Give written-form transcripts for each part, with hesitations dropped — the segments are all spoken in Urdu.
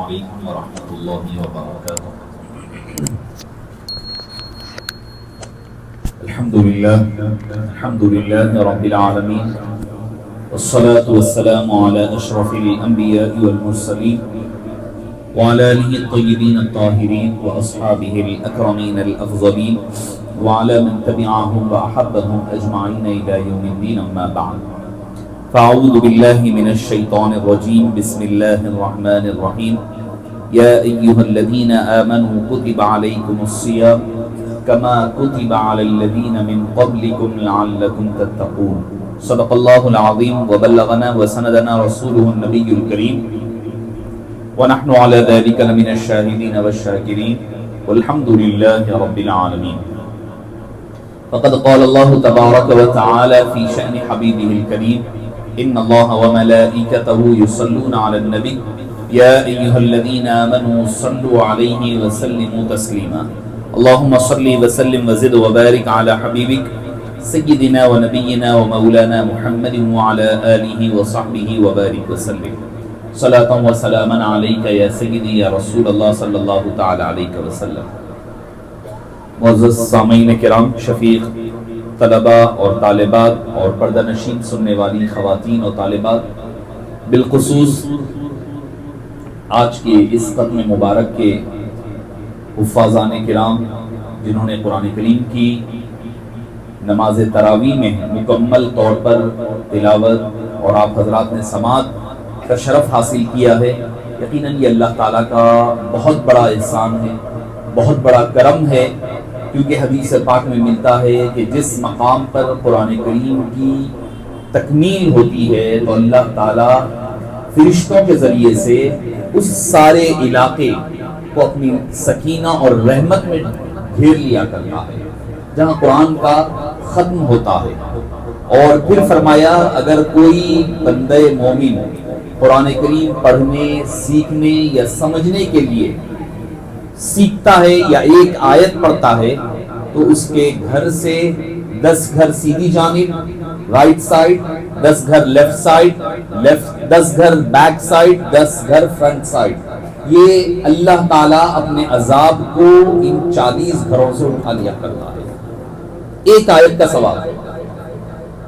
عليكم ورحمة الله وبركاته. الحمد لله رب العالمين، والصلاة والسلام على أشرف الأنبياء والمرسلين وعلى آله الطيبين الطاهرين وأصحابه الأكرمين الأفضلين وعلى من تبعهم وأحبهم أجمعين إلى يوم الدين. أما بعد، فأعوذ بالله من الشيطان الرجيم. بسم الله الرحمن الرحيم. يا أيها الذين آمنوا كتب عليكم الصيام كما كتب على الذين من قبلكم لعلكم تتقون. صدق الله العظيم وبلغنا وسندنا رسوله النبي الكريم، ونحن على ذلك لمن الشاهدين والشاكرين، والحمد لله رب العالمين. فقد قال الله تبارك وتعالى في شأن حبيبه الكريم: إن الله وملائكته يصلون على النبي يا أيها الذين آمنوا صلوا عليه وسلموا تسليما. اللهم صل وسلم وزد وبارك على حبيبك سيدنا ونبينا ومولانا محمد وعلى آله وصحبه وبارك وسلم. صلاة وسلاما عليك يا سيدي يا رسول الله صلی اللہ تعالی علیہ وسلم. معزز سامعین کرام، شفیق طلباء اور طالبات اور پردہ نشین سننے والی خواتین اور طالبات، بالخصوص آج کے اس ختم مبارک کے حفاظان کرام جنہوں نے قرآن کریم کی نماز تراویح میں مکمل طور پر تلاوت اور آپ حضرات نے سماعت کا شرف حاصل کیا ہے، یقیناً یہ اللہ تعالیٰ کا بہت بڑا احسان ہے، بہت بڑا کرم ہے، کیونکہ حدیث پاک میں ملتا ہے کہ جس مقام پر قرآن کریم کی تکمیل ہوتی ہے تو اللہ تعالیٰ فرشتوں کے ذریعے سے اس سارے علاقے کو اپنی سکینہ اور رحمت میں گھیر لیا کرتا ہے جہاں قرآن کا ختم ہوتا ہے. اور پھر فرمایا اگر کوئی بندہ مومن قرآن کریم پڑھنے، سیکھنے یا سمجھنے کے لیے سیکھتا ہے یا ایک آیت پڑھتا ہے تو اس کے گھر سے 10 گھر سیدھی جانب رائٹ سائڈ، 10 گھر لیفٹ سائڈ 10 گھر بیک سائڈ، 10 گھر فرنٹ سائڈ، یہ اللہ تعالیٰ اپنے عذاب کو ان 40 گھروں سے اٹھا لیا کرتا ہے. ایک آیت کا ثواب.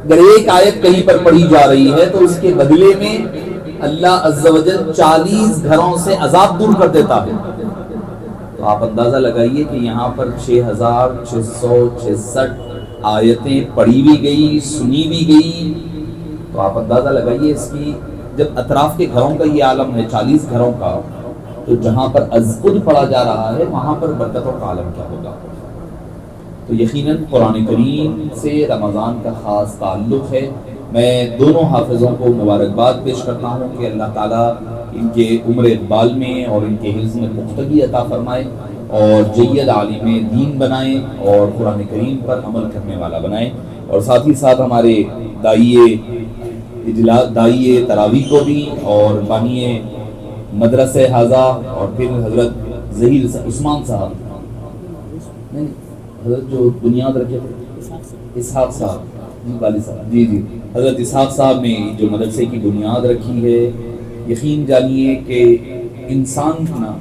اگر ایک آیت کہیں پر پڑھی جا رہی ہے تو اس کے بدلے میں اللہ عز و جل 40 گھروں سے عذاب دور کر دیتا ہے. تو آپ اندازہ لگائیے کہ یہاں پر 6666 آیتیں پڑھی بھی گئی، سنی بھی گئی. تو آپ اندازہ لگائیے اس کی، جب اطراف کے گھروں کا یہ عالم ہے 40 گھروں کا، تو جہاں پر خود پڑھا جا رہا ہے وہاں پر برکتوں کا عالم کیا ہوگا. تو یقیناً قرآن کریم سے رمضان کا خاص تعلق ہے. میں دونوں حافظوں کو مبارکباد پیش کرتا ہوں کہ اللہ تعالیٰ ان کے عمر اقبال میں اور ان کے حفظ میں پختگی عطا فرمائے اور جید عالم دین بنائے اور قرآن کریم پر عمل کرنے والا بنائے. اور ساتھ ہی ساتھ ہمارے داعیے تراویح کو بھی اور بانی مدرسہ حاضہ اور پھر حضرت ظہیر عثمان صاحب، حضرت جو بنیاد رکھے اسحاق صاحب، جی حضرت اسحاق صاحب نے جو مدرسے کی بنیاد رکھی ہے. یقین جانیے کہ انسان نا،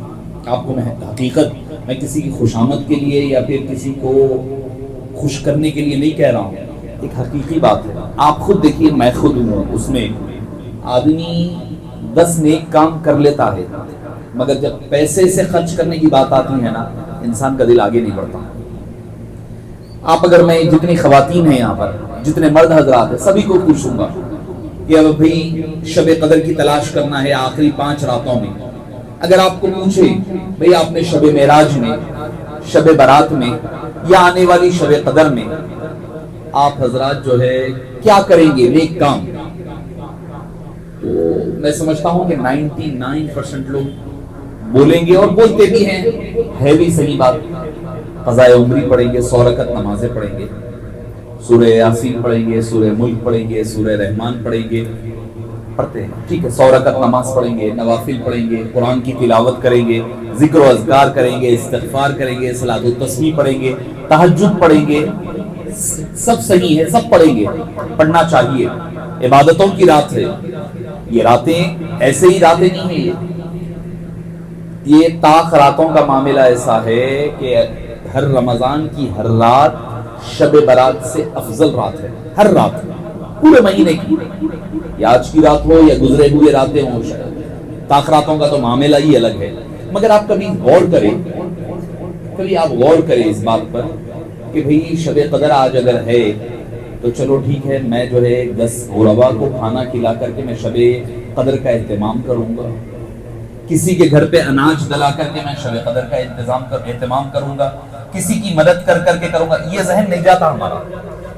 آپ کو میں حقیقت میں کسی کی خوشامد کے لیے یا پھر کسی کو خوش کرنے کے لیے نہیں کہہ رہا ہوں، ایک حقیقی بات ہے. آپ خود دیکھیے، میں خود ہوں اس میں. آدمی 10 نیک کام کر لیتا ہے مگر جب پیسے سے خرچ کرنے کی بات آتی ہے نا، انسان کا دل آگے نہیں بڑھتا. آپ اگر میں جتنی خواتین ہیں یہاں پر، جتنے مرد حضرات ہیں، سبھی کو پوچھوں گا کہ اب بھئی شب قدر کی تلاش کرنا ہے آخری 5 راتوں میں. اگر آپ کو پوچھے بھئی آپ نے شب معراج میں، شب برات میں یا آنے والی شب قدر میں آپ حضرات جو ہے کیا کریں گے نیک کام، تو میں سمجھتا ہوں کہ 99% لوگ بولیں گے اور بولتے بھی ہیں. ہے بھی صحیح بات. قضائے عمری پڑھیں گے، 100 رکعت نمازیں پڑھیں گے، سورہ یاسین پڑھیں گے، سورہ ملک پڑھیں گے، سورہ رحمان پڑھیں گے، پڑھتے ہیں ٹھیک ہے. 100 رکعت نماز پڑھیں گے، نوافل پڑھیں گے، قرآن کی تلاوت کریں گے، ذکر و اذکار کریں گے، استغفار کریں گے، صلاۃ و تسبیح پڑھیں گے، تہجد پڑھیں گے. سب صحیح ہے، سب پڑھیں گے، پڑھنا چاہیے. عبادتوں کی رات ہے یہ، راتیں ایسے ہی راتیں نہیں ہیں. یہ طاق راتوں کا معاملہ ایسا ہے کہ ہر رمضان کی ہر رات شب برات سے افضل رات ہے. ہر رات پورے مہینے کی، یا آج کی رات ہو یا گزرے ہوئے راتیں ہوں، طاق راتوں کا تو معاملہ ہی الگ ہے. مگر آپ کبھی غور کریں، اس بات پر کہ بھئی شب قدر آج اگر ہے تو چلو ٹھیک ہے، میں جو ہے 10 غربا کو کھانا کھلا کر کے میں شب قدر کا اہتمام کروں گا، کسی کے گھر پہ اناج ڈلا کر کے میں شب قدر کا اہتمام کروں گا، کسی کی مدد کر کے کروں گا. یہ ذہن نہیں جاتا ہمارا.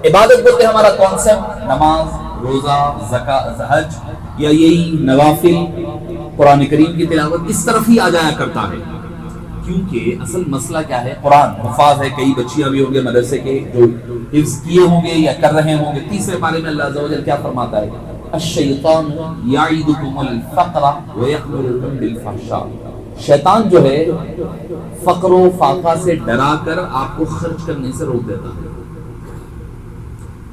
عبادت بولتے ہمارا کانسیپٹ نماز، روزہ، زکوٰۃ، حج یا یہی نوافل، قرآن کریم کی تلاوت، اس طرف ہی آ جایا کرتا ہے. کیونکہ اصل مسئلہ کیا ہے؟ قرآن حفاظ ہے، کئی بچیاں بھی ہوں گے مدرسے کے جو حفظ کیے ہوں گے یا کر رہے ہوں گے. تیسرے پارے میں اللہ عز و جل کیا فرماتا ہے؟ الشیطان یعیدکم الفقر ویأمرکم بالفحشاء. شیطان جو ہے فقر و فاقہ سے ڈرا کر آپ کو خرچ کرنے سے روک دیتا ہے.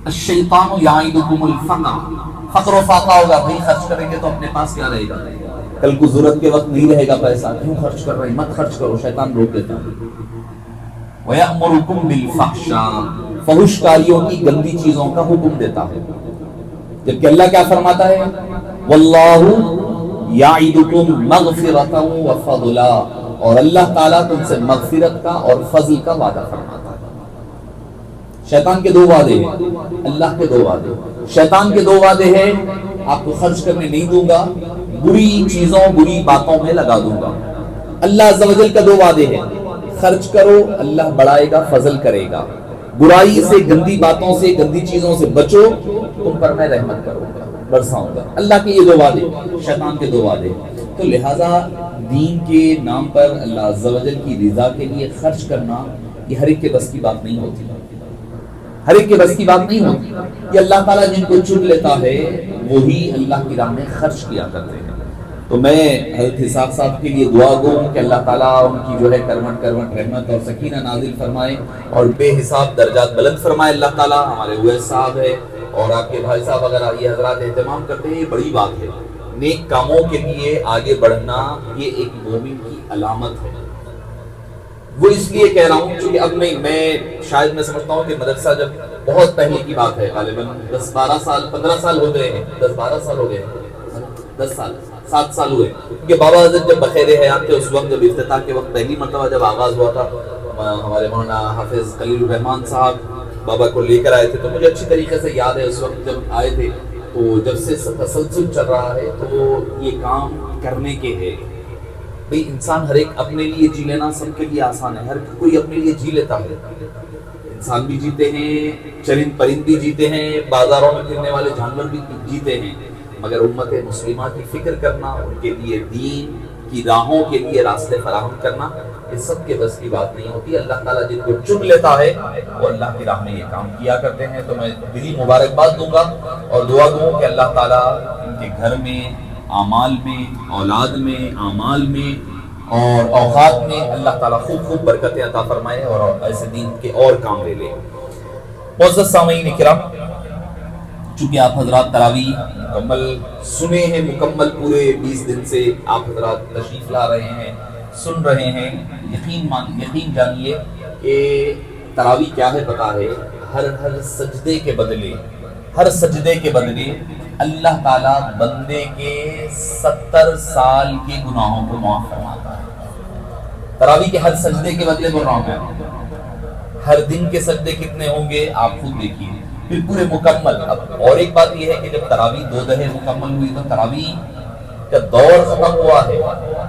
الشیطان یعیدکم الفقر، فقر و فاقہ ہوگا، بھئی خرچ کریں گے تو اپنے پاس کیا رہے گا؟ کل کو ضرورت کے وقت نہیں رہے گا پیسہ، کیوں خرچ کر رہے ہیں؟ مت خرچ کرو. شیطان روک دیتا ہے. وَيَأْمُرُكُمْ بِالْفَحْشَاءِ، فحش کاریوں کی گندی چیزوں کا حکم دیتا ہے. جبکہ اللہ کیا فرماتا ہے؟ وَاللَّهُ يَعِدُكُمْ مَغْفِرَةً وَفَضْلًا، اور اللہ تعالیٰ تم سے مغفرت کا اور فضل کا وعدہ فرماتا ہے. شیطان کے 2 وعدے ہیں، اللہ کے 2 وعدے. شیطان کے 2 وعدے ہیں، آپ کو خرچ کرنے نہیں دوں گا، بری چیزوں بری باتوں میں لگا دوں گا. اللہ عز و جل کا 2 وعدے ہیں، خرچ کرو اللہ بڑھائے گا، فضل کرے گا. برائی سے، گندی باتوں سے، گندی چیزوں سے بچو، تم پر میں رحمت کروں گا، برساؤں گا. اللہ کے یہ 2 وعدے، شیطان کے 2 وعدے. تو لہٰذا دین کے نام پر اللہ عز و جل کی رضا کے لیے خرچ کرنا یہ ہر ایک کے بس کی بات نہیں ہوتی. ہر ایک کے بس کی بات نہیں ہوتی. یہ اللہ تعالیٰ جن کو چن لیتا ہے وہی اللہ کی راہ میں خرچ کیا کرتے ہیں. تو میں حضرت اسحاق صاحب کے لیے دعا گو کہ اللہ تعالیٰ ان کی جو ہے کروٹ رحمت اور سکینہ نازل فرمائے اور بے حساب درجات بلند فرمائے. اللہ تعالیٰ ہمارے اویس صاحب ہے اور آپ کے بھائی صاحب اگر یہ حضرات اہتمام کرتے ہیں، یہ بڑی بات ہے. نیک کاموں کے لیے آگے بڑھنا یہ ایک مومن کی علامت ہے. وہ اس لیے کہہ رہا ہوں کیونکہ اب میں شاید میں سمجھتا ہوں کہ مدرسہ جب بہت پہلے کی بات ہے، غالباً 10-12 سال 15 سال ہو گئے ہیں، 10-12 سال ہو گئے ہیں، 10 سال 7 سال ہوئے. کیونکہ بابا حضرت جب بخیر حیات تھے اس وقت، جب افتتاح کے وقت پہلی مرتبہ جب آغاز ہوا تھا، ہمارے مولانا حافظ خلیل الرحمان صاحب بابا کو لے کر آئے تھے. تو مجھے اچھی طریقے سے یاد ہے اس وقت جب آئے تھے، تو جب سے تسلسل چل رہا ہے تو یہ کام کرنے کے ہے. بھئی انسان ہر ایک اپنے لیے جی لینا سب کے لیے آسان ہے، ہر کوئی اپنے لیے جی لیتا ہے. انسان بھی جیتے ہیں، چرند پرند بھی جیتے ہیں، بازاروں میں پھرنے والے جانور بھی جیتے ہیں. مگر امت مسلمہ کی فکر کرنا، ان کے لیے دین کی راہوں کے لیے راستے فراہم کرنا، یہ سب کے بس کی بات نہیں ہوتی. اللہ تعالیٰ جن کو چن لیتا ہے وہ اللہ کی راہ میں یہ کام کیا کرتے ہیں. تو میں دلی مبارکباد دوں گا اور دعا دوں کہ اللہ تعالیٰ ان کے گھر میں، اعمال میں، اولاد میں، اعمال میں اور اوقات میں اللہ تعالیٰ خوب برکتیں عطا فرمائے اور ایسے دین کے اور کام لے لے. معزز سامعین کرام، چونکہ آپ حضرات تراویح مکمل سنے ہیں، مکمل پورے 20 دن سے آپ حضرات تشریف لا رہے ہیں، سن رہے ہیں، یقین جانیے کہ تراویح کیا ہے پتہ ہے. ہر سجدے کے بدلے اللہ تعالیٰ بندے کے 70 سال کے گناہوں کو معاف فرماتا ہے. تراویح کے ہر سجدے کے بدلے بول رہا ہوں میں، ہر دن کے سجدے کتنے ہوں گے آپ خود دیکھیے، پھر پورے مکمل. اب اور ایک بات یہ ہے کہ جب تراویح 2 دہر مکمل ہوئی تو تراویح کا دور ختم ہوا ہے،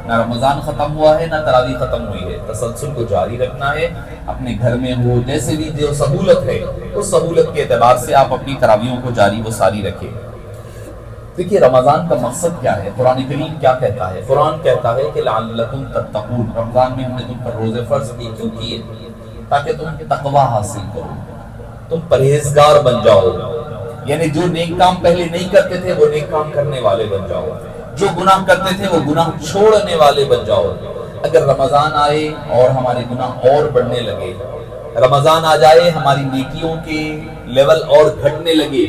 نہ رمضان ختم ہوا ہے نہ تراویح ختم ہوئی ہے. تسلسل کو جاری رکھنا ہے. اپنے گھر میں ہو جیسے بھی جو سہولت ہے اس سہولت کے اعتبار سے آپ اپنی تراویحوں کو جاری و ساری رکھیں. دیکھیے رمضان کا مقصد کیا ہے، قرآن کریم کیا کہتا ہے؟ قرآن کہتا ہے کہ لعلکم تتقون، رمضان میں ہم نے تم پر روزے فرض کیوں کیے؟ تاکہ تم تقوی حاصل کرو، تم پرہیزگار بن جاؤ. یعنی جو نیک کام پہلے نہیں کرتے تھے وہ نیک کام کرنے والے بن جاؤ، جو گناہ کرتے تھے وہ گناہ چھوڑنے والے بن جاؤ. اگر رمضان آئے اور ہمارے گناہ اور بڑھنے لگے، رمضان آ جائے ہماری نیکیوں کے لیول اور گھٹنے لگے،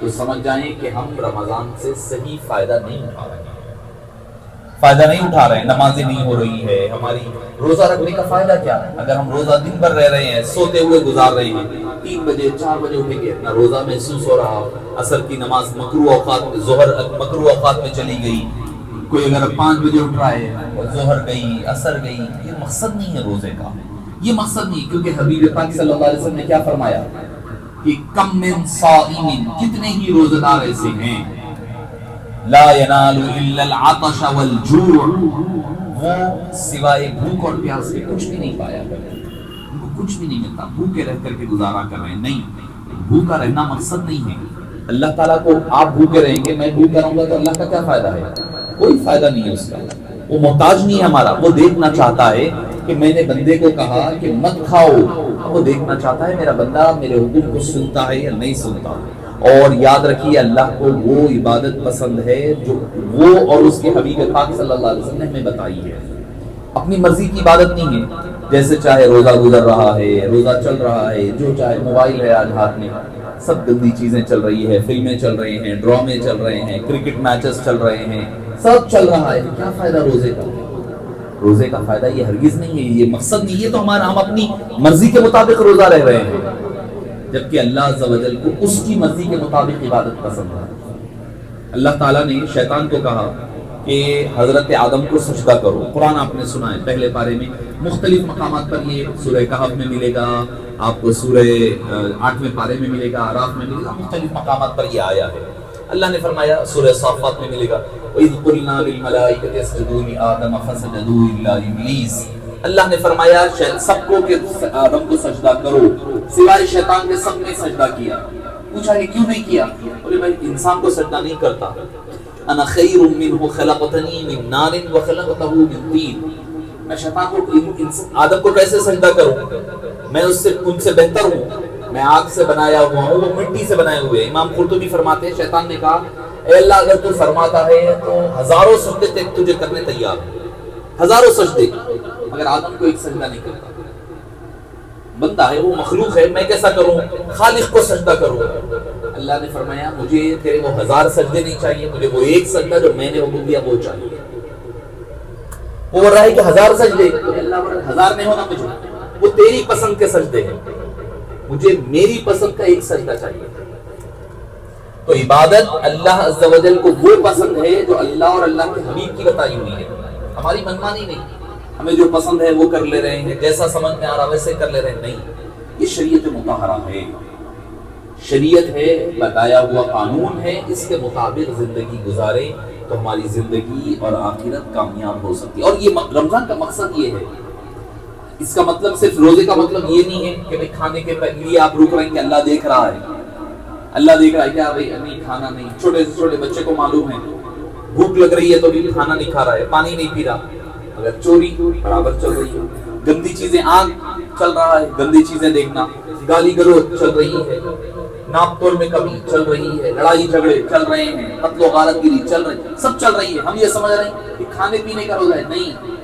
تو سمجھ جائیں کہ ہم رمضان سے صحیح فائدہ نہیں اٹھا رہے ہیں. فائدہ نہیں اٹھا رہے ہیں، نمازیں نہیں ہو رہی ہے، ہماری روزہ رکھنے کا فائدہ کیا ہے؟ اگر ہم روزہ دن بھر رہ رہے ہیں، سوتے ہوئے گزار رہے ہیں، 3 بجے 4 بجے اٹھیں گے، نہ روزہ محسوس ہو رہا، عصر کی نماز مکروہ اوقات میں، ظہر مکروہ اوقات میں چلی گئی، کوئی اگر 5 بجے اٹھ رہا ہے، ظہر گئی، عصر گئی، یہ مقصد نہیں ہے روزے کا، یہ مقصد نہیں، کیونکہ حبیب پاک صلی اللہ علیہ وسلم نے کیا فرمایا کہ کم من صائم، کتنے ہی روزہ دار ایسے ہیں لا ینال الا العطش والجوع، وہ سوائے بھوک اور پیاس کے کچھ بھی نہیں پایا کرتے، ان کو کچھ بھی نہیں ملتا، بھوکے رہ کر کے گزارا کر رہے ہیں۔ نہیں، بھوکا رہنا مقصد نہیں ہے۔ اللہ تعالیٰ کو آپ بھوکے رہیں گے، میں بھوکا رہوں گا تو اللہ کا کیا فائدہ ہے؟ کوئی فائدہ نہیں ہے اس کا، وہ محتاج نہیں ہے ہمارا، وہ دیکھنا چاہتا ہے کہ میں نے بندے کو کہا کہ مت کھاؤ، وہ دیکھنا چاہتا ہے میرا بندہ میرے حکم کو سنتا ہے یا نہیں سنتا۔ اور یاد رکھیے اللہ کو وہ عبادت پسند ہے جو وہ اور اس کے حبیب پاک صلی اللہ علیہ وسلم نے ہمیں بتائی ہے، اپنی مرضی کی عبادت نہیں ہے، جیسے چاہے روزہ گزر رہا ہے، روزہ چل رہا ہے، جو چاہے، موبائل ہے آج ہاتھ میں، سب گندی چیزیں چل رہی ہے، فلمیں چل رہی ہیں، ڈرامے چل رہے ہیں، کرکٹ میچز چل رہے ہیں، سب چل رہا ہے، کیا فائدہ روزے کا؟ روزے کا فائدہ یہ ہرگز نہیں ہے، یہ مقصد نہیں ہے، تو ہم اپنی مرضی کے مطابق روزہ رہ رہے ہیں، جبکہ اللہ عز و جل کو اس کی مرضی کے مطابق عبادت پسند ہے۔ اللہ تعالیٰ نے شیطان کو کہا کہ حضرت آدم کو سجدہ کرو، قرآن آپ نے سنا ہے پہلے پارے میں، مختلف مقامات پر یہ سورہ کہف میں ملے گا آپ کو، سورہ 8ویں پارے میں ملے گا، اعراف میں ملے گا، مختلف مقامات پر یہ آیا ہے۔ اللہ نے فرمایا سورہ صافات میں ملے گا وَإِذْ قُلْنَا لِلْمَلَائِكَةِ اسْجُدُوا لِآدَمَ فَسَجَدُوا إِلَّا إِبْلِيسَ، اللہ نے فرمایا سب کو کہ آدم کو سجدہ کرو، سوائے شیطان کے سب نے سجدہ کیا۔ پوچھا کہ کیوں نہیں کیا؟ بولے بھائی انسان کو سجدہ نہیں کرتا، انا خیر منہ خلقتنی من نار وخلقتہ من طین، میں شیطان کو آدم کو کیسے سجدہ کروں؟ میں ان سے بہتر ہوں، میں آگ سے بنایا ہوا ہوں، وہ مٹی سے بنائے ہوئے۔ امام قرطبی فرماتے ہیں شیطان نے کہا اے اللہ اگر تو فرماتا ہے تو ہزاروں سجدے تجھے کرنے تیار ہوں، ہزاروں سجدے، مگر آدم کو ایک سجدہ نہیں کرتا، بندہ ہے، وہ مخلوق ہے، میں کیسا کروں؟ خالق کو سجدہ کروں۔ اللہ نے فرمایا مجھے تیرے وہ 1000 سجدے نہیں چاہیے، مجھے وہ ایک سجدہ جو میں نے حکم دیا وہ چاہیے۔ وہ بول رہا ہے کہ 1000 سجدے، اللہ بول رہا ہے 1000 نہیں ہونا مجھے، وہ تیری پسند کے سجدے ہیں، مجھے میری پسند کا ایک سجدہ چاہیے۔ تو عبادت اللہ عز و جل کو وہ پسند ہے جو اللہ اور اللہ کے حبیب کی بتائی ہوئی ہے، ہماری منمانی نہیں، ہمیں جو پسند ہے وہ کر لے رہے ہیں، جیسا سمجھ میں آ رہا ویسے کر لے رہے ہیں، نہیں، یہ شریعت مطہرہ ہے، شریعت ہے، بتایا ہوا قانون ہے، اس کے مطابق زندگی گزارے تو ہماری زندگی اور آخرت کامیاب ہو سکتی ہے۔ اور یہ رمضان کا مقصد یہ ہے، اس کا مطلب صرف روزے کا مطلب یہ نہیں ہے کہ بھئی کھانے کے لیے آپ رک رہے ہیں کہ اللہ دیکھ رہا ہے، اللہ دیکھ رہا ہے کیا بھئی نہیں کھانا نہیں، چھوٹے سے چھوٹے بچے کو معلوم ہے بھوک لگ رہی ہے تو بھی کھانا نہیں کھا رہا ہے، پانی نہیں پی رہا، اگر چوری برابر چل رہی ہے، گندی چیزیں آگ چل رہا ہے، گندی چیزیں دیکھنا، گالی گلوچ چل رہی ہے، ناپ تول میں کمی چل رہی ہے، لڑائی جھگڑے چل رہے ہیں، قتل و غارت گیری چل رہی ہے، سب چل رہی ہے، ہم یہ سمجھ رہے ہیں کہ کھانے پینے کا روزہ ہے، نہیں،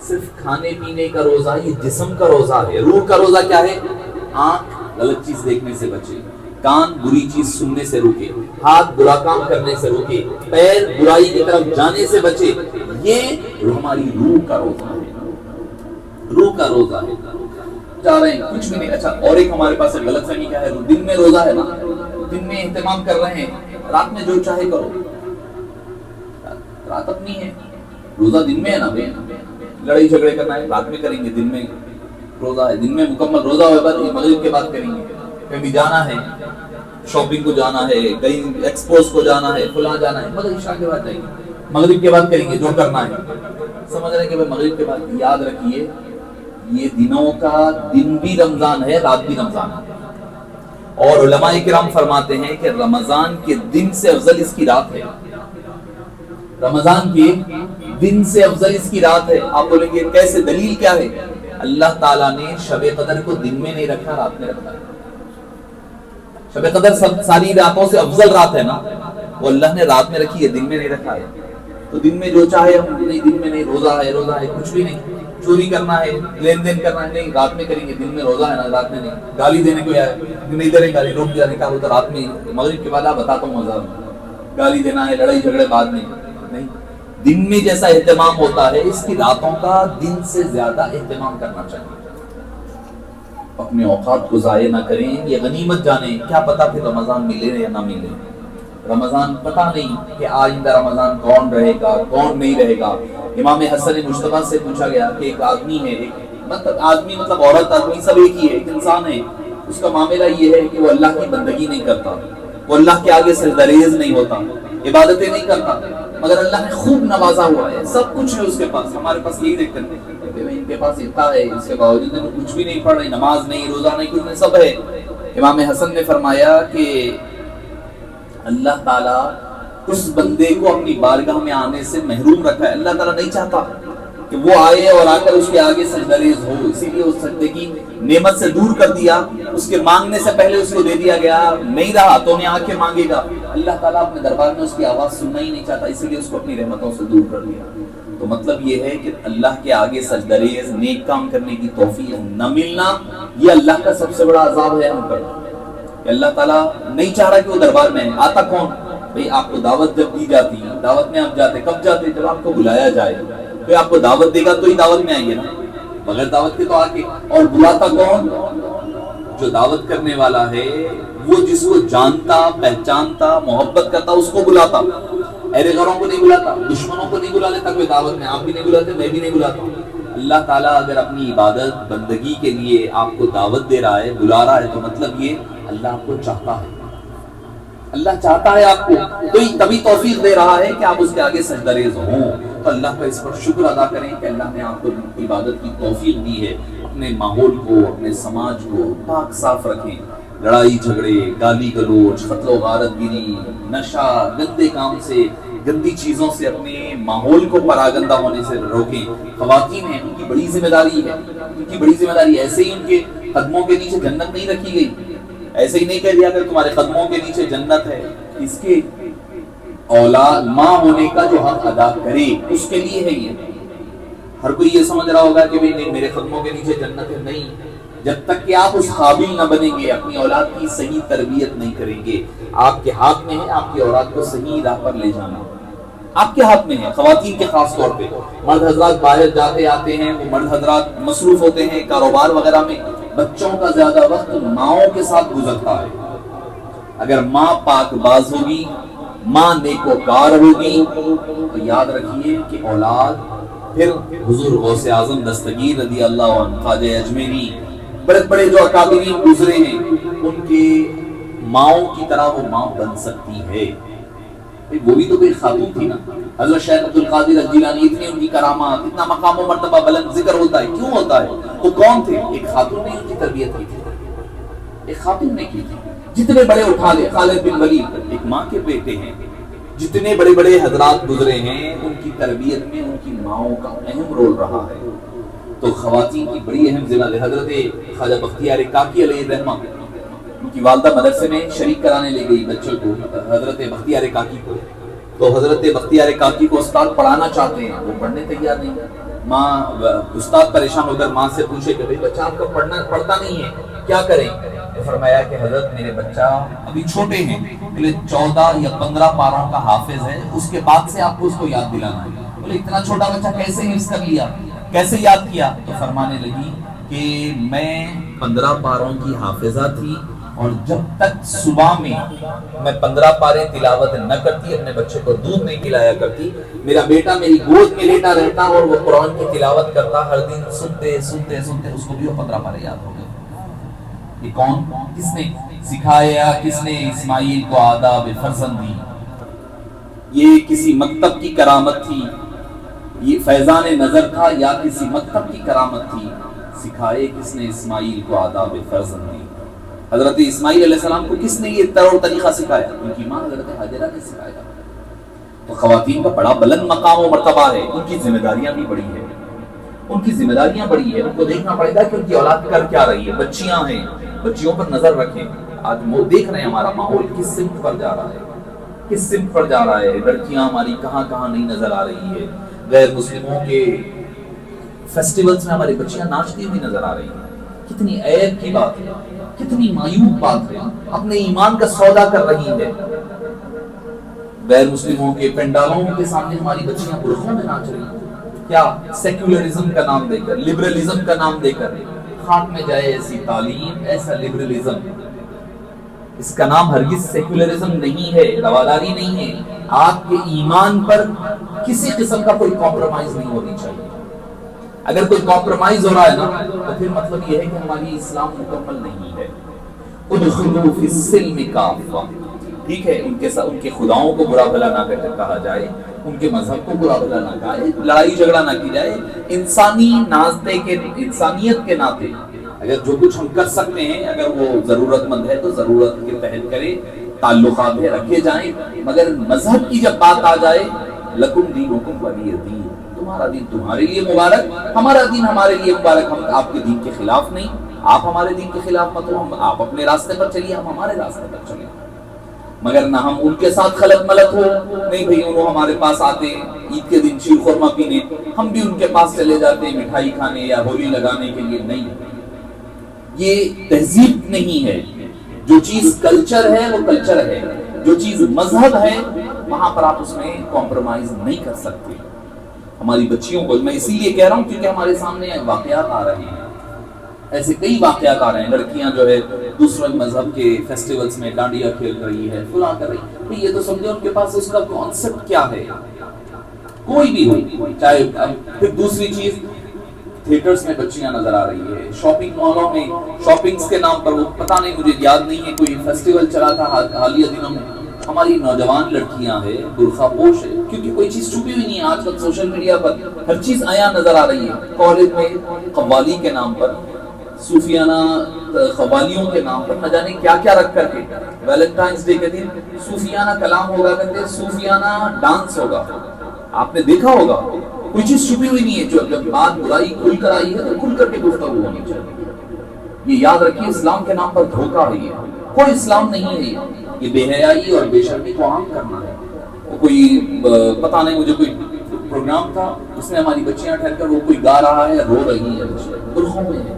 صرف کھانے پینے کا روزہ یہ جسم کا روزہ ہے، روح کا روزہ کیا ہے؟ آنکھ غلط چیز دیکھنے سے بچے، کان بری چیز سننے سے روکے، ہاتھ برا کام کرنے سے روکے، پیر برائی کی طرف جانے سے بچے، یہ ہماری روح کا روزہ ہے، روح کا روزہ ہے۔ جا رہے ہیں کچھ بھی نہیں، اچھا اور ایک ہمارے پاس غلط فہمی کیا ہے، دن میں روزہ ہے نا، دن میں اہتمام کر رہے ہیں، رات میں جو چاہے کرو، رات اپنی ہے، روزہ دن میں ہے نا، لڑائی جھگڑے کرنا ہے رات میں کریں گے، دن میں روزہ ہے، دن میں مکمل روزہ ہوگا تو مغرب کے بعد کریں گے، کہیں جانا ہے، شاپنگ کو جانا ہے، کہیں ایکسپوز کو جانا ہے، فلاں جانا ہے، مغرب عشاء کے بعد جائیں گے، مغرب کے بعد کریں گے جو کرنا ہے، سمجھ رہے ہیں کہ مغرب کے بعد۔ یاد رکھیے یہ دنوں کا دن بھی رمضان ہے، رات بھی رمضان ہے، اور علماء کرام فرماتے ہیں کہ رمضان کے دن سے افضل اس کی رات ہے، رمضان کے دن سے افضل اس کی رات ہے۔ آپ بولیں گے کیسے، دلیل کیا ہے؟ اللہ تعالیٰ نے شب قدر کو دن میں نہیں رکھا، رات میں رکھا ہے۔ شب قدر ساری راتوں سے افضل رات ہے نا، وہ اللہ نے رات میں رکھی ہے، دن میں نہیں رکھا ہے۔ تو دن میں جو چاہے ہم، نہیں دن میں نہیں، روزہ ہے، روزہ ہے، کچھ بھی نہیں، چوری کرنا ہے، لین دین کرنا ہے، نہیں رات میں کریں گے، دن میں روزہ ہے نا، رات میں نہیں، گالی دینے کو آئے نہیں دے رہے گالی، روک جانے کا ہوتا رات میں، مغرب کے بعد آپ بتاتا ہوں مزہ، گالی دینا ہے، لڑائی جھگڑے بعد میں نہیں، دن میں جیسا اہتمام ہوتا ہے اس کی راتوں کا دن سے زیادہ اہتمام کرنا چاہیے. اپنے اوقات کو ضائع نہ کریں, یہ غنیمت جانیں. کیا پتا پھر رمضان ملے یا نہ ملے, رمضان پتہ نہیں کہ آئندہ رمضان کون رہے گا کون نہیں رہے گا. امام حسن مجتبیٰ سے پوچھا گیا کہ ایک آدمی ہے, مطلب عورت آدمی سب ایک ہی ہے, ایک انسان ہے, اس کا معاملہ یہ ہے کہ وہ اللہ کی بندگی نہیں کرتا, وہ اللہ کے آگے سجدریز نہیں ہوتا, عبادتیں نہیں کرتا, مگر اللہ نے خوب نوازا ہوا ہے, سب کچھ ہے اس کے پاس. ہمارے پاس یہی دیکھتے ہیں ان کے پاس اتنا ہے, اس کے باوجود کچھ بھی نہیں پڑھ رہی, نماز نہیں, روزہ نہیں, کچھ نہیں, سب ہے. امام حسن نے فرمایا کہ اللہ تعالیٰ اس بندے کو اپنی بارگاہ میں آنے سے محروم رکھا ہے. اللہ تعالیٰ نہیں چاہتا کہ وہ آئے اور آ کر اس کے آگے سجدریز ہو, اسی لیے اس سجدے کی نعمت سے دور کر دیا. اس کے مانگنے سے پہلے اس کو دے دیا گیا, نہیں رہا تو انہیں آ کے مانگے گا. اللہ تعالیٰ اپنے دربار میں اس کی آواز سننا ہی نہیں چاہتا, اسی لیے اس کو اپنی رحمتوں سے دور کر دیا. تو مطلب یہ ہے کہ اللہ کے آگے سجدریز نیک کام کرنے کی توفیق نہ ملنا, یہ اللہ کا سب سے بڑا عذاب ہے ہم پر. کہ اللہ تعالیٰ نہیں چاہ رہا کہ وہ دربار میں آتا کون بھئی, آپ کو دعوت جب دی جاتی ہے, دعوت میں آپ جاتے, کب جاتے, جب آپ کو بلایا جائے. تو آپ کو دعوت دے گا تو ہی دعوت میں آئیں گے نا, بغیر دعوت کے تو آ کے. اور بلاتا کون, جو دعوت کرنے والا ہے, وہ جس کو جانتا, پہچانتا, محبت کرتا, اس کو بلاتا. اہل غیروں کو نہیں بلاتا, دشمنوں کو نہیں بلا لیتا کوئی دعوت میں. آپ بھی نہیں بلاتے, میں بھی نہیں بلاتا. اللہ تعالیٰ اگر اپنی عبادت بندگی کے لیے آپ کو دعوت دے رہا ہے, بلا رہا ہے, تو مطلب یہ اللہ آپ کو چاہتا ہے, اللہ چاہتا ہے آپ کو, تو تبھی توفیق دے رہا ہے کہ آپ اس کے آگے سجدریز ہوں. تو اللہ کا اس پر شکر ادا کریں کہ اللہ نے آپ کو عبادت کی توفیق دی ہے. اپنے ماحول کو, اپنے سماج کو پاک صاف رکھیں. لڑائی جھگڑے, گالی گلوچ, قتل و غارت گیری, نشہ, گندے کام سے, گندی چیزوں سے اپنے ماحول کو پراگندہ ہونے سے روکیں. خواتین ہیں, ان کی بڑی ذمہ داری ہے, ان کی بڑی ذمہ داری. ایسے ہی ان کے قدموں کے نیچے جنت نہیں رکھی گئی, ایسے ہی نہیں کہہ دیا کہ تمہارے قدموں کے نیچے جنت ہے. اس کے اولاد ماں ہونے کا جو حق ادا کرے اس کے لیے ہے یہ. ہر کوئی یہ سمجھ رہا ہوگا کہ نہیں میرے قدموں کے نیچے جنت ہے, نہیں. جب تک کہ آپ اس قابل نہ بنیں گے, اپنی اولاد کی صحیح تربیت نہیں کریں گے, آپ کے ہاتھ میں ہے آپ کی اولاد کو صحیح راہ پر لے جانا, آپ کے ہاتھ میں ہے. خواتین کے خاص طور پہ, مرد حضرات باہر جاتے آتے ہیں, وہ مرد حضرات مصروف ہوتے ہیں کاروبار وغیرہ میں, بچوں کا زیادہ وقت ماؤں کے ساتھ گزرتا ہے. اگر ماں پاک باز ہوگی, ماں نیکوکار ہوگی, تو یاد رکھیے کہ اولاد پھر حضور غوث اعظم دستگیر رضی اللہ عنہ, خواجہ اجمیری, بڑے بڑے جو اکابرین گزرے ہیں, ان کے ماؤں کی طرح وہ ماں بن سکتی ہے. وہ بھی تو کوئی خاتون تھی نا. حضرت شیخ عبد القادر الجیلانی, اتنی ان کی کرامات, اتنا مقام و مرتبہ بلند ذکر ہوتا ہے. کیوں ہوتا ہے؟ وہ کون تھے؟ ایک خاتون نے ان کی تربیت کی تھی, ایک خاتون نے کی تھی. جتنے بڑے اٹھا لے, خالد بن ولید ایک ماں کے بیٹے ہیں. جتنے بڑے بڑے حضرات گزرے ہیں, ان کی تربیت میں ان کی ماؤں کا اہم رول رہا ہے. تو خواتین کی بڑی اہم ذمہ داری. حضرت خواجہ بختیار کاکی علیہ الرحمہ, ان کی والدہ مدرسے میں شریک کرانے لے گئی بچوں کو, حضرت بختیار کاکی کو. تو حضرت بختیار کاکی کو استاد پڑھانا چاہتے ہیں, وہ پڑھنے تیار نہیں. ماں, استاد پریشان ہو کر ماں سے پوچھے کہ بچہ آپ کا پڑھتا نہیں ہے, کیا کریں؟ تو فرمایا کہ حضرت میرے بچہ ابھی چھوٹے ہیں, 14 یا 15 پاروں کا حافظ ہے, اس کے بعد سے آپ کو اس کو یاد دلانا ہے. بولے اتنا چھوٹا بچہ کیسے حفظ کر لیا, کیسے یاد کیا؟ تو فرمانے لگی کہ میں 15 پاروں کی حافظہ تھی, اور جب تک صبح میں 15 پارے تلاوت نہ کرتی, اپنے بچے کو دودھ نہیں پلایا کرتی, میرا بیٹا میری گود میں لیٹا رہتا اور وہ قرآن کی تلاوت کرتا. ہر دن سنتے سنتے سنتے اس کو بھی وہ 15 پارے یاد ہو گئے. یہ کون, کس نے سکھایا, کس نے اسماعیل کو آداب فرزندی؟ یہ کسی مکتب کی کرامت تھی, یہ فیضان نظر تھا, یا کسی مکتب کی کرامت تھی؟ سکھائے کس نے اسماعیل کو آداب فرزندی؟ حضرت اسماعیل علیہ السلام کو کس نے یہ طور طریقہ سکھایا؟ ان کی ماں حضرت حاجرہ نے سکھایا. تو خواتین کا بڑا بلند مقام و مرتبہ ہے, ان کی ذمہ داریاں بھی بڑی ہیں, ان کی ذمہ داریاں بڑی ہیں. ان کو دیکھنا پڑے گا کہ ان کی اولاد کر کیا رہی ہے. بچیاں ہیں, بچیوں پر نظر رکھیں. آج وہ دیکھ رہے ہیں ہمارا ماحول کس سمت پر جا رہا ہے, کس سمت پر جا رہا ہے. لڑکیاں ہماری کہاں کہاں نہیں نظر آ رہی ہے. غیر مسلموں کے فیسٹیولز میں ہماری بچیاں ناچتی ہوئی نظر آ رہی ہیں. کتنی عیب کی بات ہے, کتنی مایوب بات ہے. اپنے ایمان کا سودا کر رہی ہے. غیر مسلموں کے پنڈالوں کے سامنے ہماری بچیاں برقعوں میں ناچ رہی ہیں، کیا سیکولرزم کا نام دے کر، لبرلزم کا نام دے کر خاک میں جائے ایسی تعلیم، ایسا لبرلزم۔ اس کا نام ہرگز سیکولرزم نہیں ہے، رواداری نہیں ہے۔ آپ کے ایمان پر کسی قسم کا کوئی کمپرومائز نہیں ہونی چاہیے۔ اگر کوئی کمپرومائز ہو رہا ہے نا تو پھر مطلب یہ ہے کہ ہماری اسلام مکمل نہیں ہے۔ ادخلوا فی السلم کافہ، ٹھیک ہے، ان کے خداؤں کو برا بھلا نہ کہا جائے، ان کے مذہب کو برا بھلا نہ کہا جائے، لڑائی جھگڑا نہ کی جائے، انسانیت کے ناطے اگر جو کچھ ہم کر سکتے ہیں، اگر وہ ضرورت مند ہے تو ضرورت کے تحت کرے، تعلقات رکھے جائیں، مگر مذہب کی جب بات آ جائے، لکم دینکم ولی دین، تمہارا دین تمہارے لیے مبارک، ہمارا دین ہمارے لیے مبارک، ہم آپ کے دین کے خلاف نہیں، آپ ہمارے دین کے خلاف مت ہو، آپ اپنے راستے پر چلیے، ہم ہمارے راستے پر چلیں، مگر نہ ہم ان کے ساتھ خلط ملط ہو، نہیں بھئی انہوں ہمارے پاس آتے ہیں عید کے دن شیر خورما پینے، ہم بھی ان کے پاس چلے جاتے ہیں مٹھائی کھانے یا ہولی لگانے کے لیے، نہیں، یہ تہذیب نہیں ہے۔ جو چیز کلچر ہے وہ کلچر ہے، جو چیز مذہب ہے وہاں پر آپ اس میں کمپرومائز نہیں کر سکتے۔ ہماری بچیوں کو میں اسی لیے کہہ رہا ہوں کیونکہ ہمارے سامنے واقعات آ رہے ہیں، ایسے کئی واقعات آ رہے ہیں، لڑکیاں جو ہے دوسرے مذہب کے فیسٹیولز میں ڈانڈیا کھیل رہی ہے، فلاں کر رہی ہے، یہ تو سمجھے ان کے پاس اس کا کانسیپٹ کیا ہے، کوئی بھی ہو، چاہے پھر دوسری چیز تھیٹرز میں بچیاں نظر آ رہی ہے، شاپنگ مالوں میں شاپنگز کے نام پر، وہ پتہ نہیں مجھے یاد نہیں ہے، کوئی فیسٹیول چلا تھا حالیہ دنوں میں، ہماری نوجوان لڑکیاں ہیں برقع پوش ہے، کیونکہ کوئی چیز چھپی ہوئی نہیں ہے، آج کل سوشل میڈیا پر ہر چیز عیاں نظر آ رہی ہے، کالج میں قوالی کے نام پر، صوفیانہ قوالیوں کے نام پر نہ جانے کیا کیا رکھ کر کے، ویلنٹائنز ڈے کے دن صوفیانہ کلام ہوگا کرتے، صوفیانہ ڈانس ہوگا، آپ نے دیکھا ہوگا، کوئی چیز چھپی ہوئی نہیں ہے، جو جب بات برائی کھل کر آئی ہے تو کھل کر کے گفتگو ہونی چاہیے۔ یہ یاد رکھیے اسلام کے نام پر دھوکہ ہے، یہ کوئی اسلام نہیں ہے، یہ بے حیائی اور بے شرمی کو عام کرنا ہے۔ وہ کوئی پتہ نہیں مجھے کوئی پروگرام تھا، اس میں ہماری بچیاں ٹھہر کر وہ کوئی گا رہا ہے، رو رہی ہے، برقعوں میں ہے۔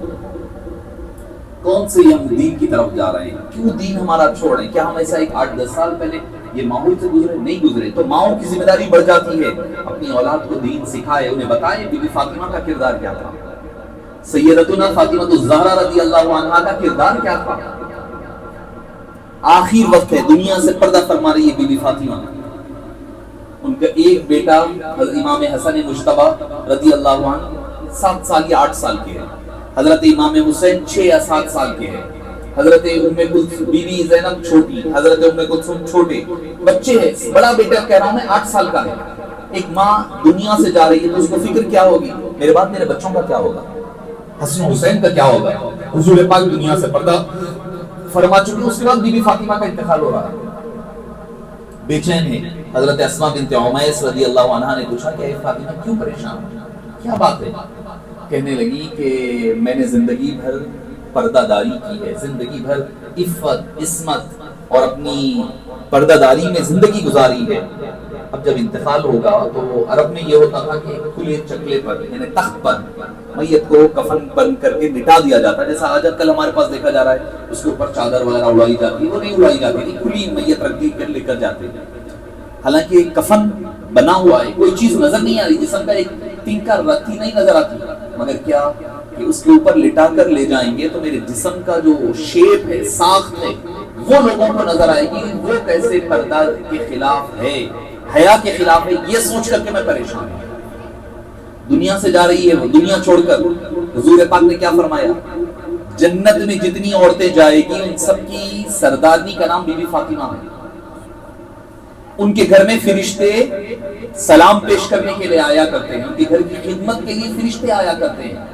کون سے ہم دین کی طرف جا رہے ہیں؟ کیوں دین ہمارا چھوڑ رہے ہیں؟ کیا ہم ایسا ایک 8-10 سال پہلے یہ ماحول سے گزرے؟ نہیں گزرے، تو ماؤں کی ذمہ داری بڑھ جاتی ہے، اپنی اولاد کو دین سکھائے، انہیں بتائے بی بی فاطمہ کا کردار کیا تھا، سیدتنا فاطمہ الزہرا رضی اللہ عنہا کا کردار کیا تھا۔ آخر وقت ہے، دنیا سے پردہ فرما رہی ہے بی بی فاطمہ، ان کا ایک بیٹا امام حسن مجتبی رضی اللہ عنہ 7 سال یا 8 سال کے ہے، حضرت امام حسین 6 یا 7 سال کے ہیں، حضرت ام کلثوم بی بی زینب چھوٹی، حضرت ام کلثوم چھوٹے بچے ہیں، بڑا بیٹا کہہ رہا ہوں میں 8 سال کا ہے۔ ایک ماں دنیا سے جا رہی ہے تو اس کو فکر کیا ہوگی، میرے بعد میرے بچوں کا کیا ہوگا، حسن حسین کا کیا ہوگا۔ حضور پاک دنیا سے پردہ فرما چکے، اس کے بعد بی بی فاطمہ کا انتقال ہو رہا ہے، بے چین ہے۔ حضرت اسماء بنت عمیس رضی اللہ عنہا نے پوچھا کہ اے فاطمہ کیوں پریشان ہو، کیا بات ہے؟ کہنے لگی کہ میں نے زندگی بھر پردہ داری کی ہے، زندگی بھر عفت عصمت اور اپنی پردہ داری میں زندگی گزاری ہے، اب جب انتقال ہوگا تو عرب میں یہ ہوتا تھا کہ کھلے چکلے پر یعنی تخت پر میت کو کفن بند کر کے مٹا دیا جاتا ہے، جیسا آج کل ہمارے پاس دیکھا جا رہا ہے، اس کے اوپر چادر وغیرہ اڑائی جاتی ہے، وہ نہیں اڑائی جاتی تھی، کھلی میت رکھ دی کر لے کر جاتے ہیں، حالانکہ کفن بنا ہوا ہے، کوئی چیز نظر نہیں آ رہی، جسم کا ایک تنکا رتی نہیں نظر آتی، مگر کیا کہ اس کے اوپر لٹا کر لے جائیں گے تو میرے جسم کا جو شیپ ہے، ساخت ہے، وہ لوگوں کو نظر آئے گی، وہ کیسے پردہ کے خلاف ہے، حیا کے خلاف ہے، یہ سوچ کر کے میں پریشان ہوں۔ دنیا سے جا رہی ہے وہ، دنیا چھوڑ کر، حضور پاک نے کیا فرمایا، جنت میں جتنی عورتیں جائے گی ان سب کی سردارنی کا نام بی بی فاطمہ ہے، ان کے گھر میں فرشتے سلام پیش کرنے کے لیے آیا کرتے ہیں، ان کے گھر کی خدمت کے لیے فرشتے آیا کرتے ہیں،